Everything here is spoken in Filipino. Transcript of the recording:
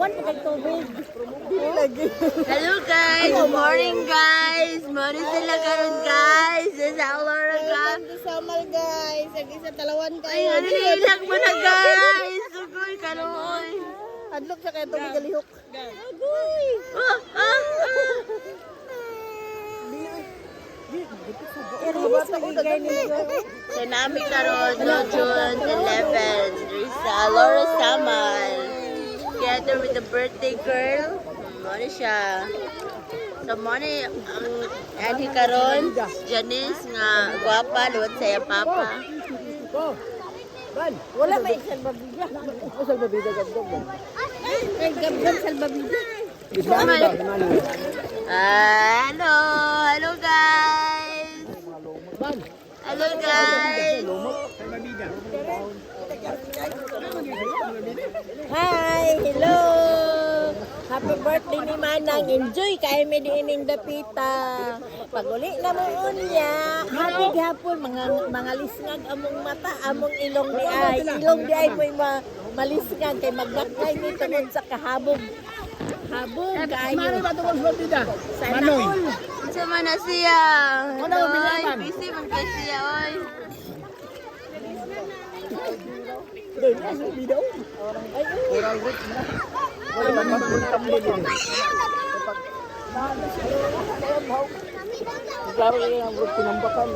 Kuan pa kay tubig. Lagi. Hello guys, good morning guys. Morning sila karon guys. This is Laura Gam. Sa mal guys, ang isa talawan Ay, kayo. ano nilang mo na guys. Sugoy karoon. Adlok sa kay tubig galihok. Agoy. Ah. So nami karon no June 11. There's Laura Samal. Together with the birthday girl. Ano siya? So mo ni ang ani karon Janice nga gwapa luwat sa iyang papa. Wala may salbabida. Salbabida gabgab. Ay gabgab salbabida. Hello guys. Hello guys. Hi, hello. Happy birthday ni Manang. Enjoy kay mi diining dapita. Paguli na mo unya. Happy gihapon mga lisngag among mata, among ilong di ay. Ilong di ay mo malisngag kay magbakay ni tungod sa kahabog. Habog kayo. Mano ba tungkol sa bida? Manoy. Sama na siya. Ano ang bilaman? Busy man kay siya oy. Doon na sa bida. Ay, oral group na. Wala man magpuntam din. Klaro yung group tinambakan.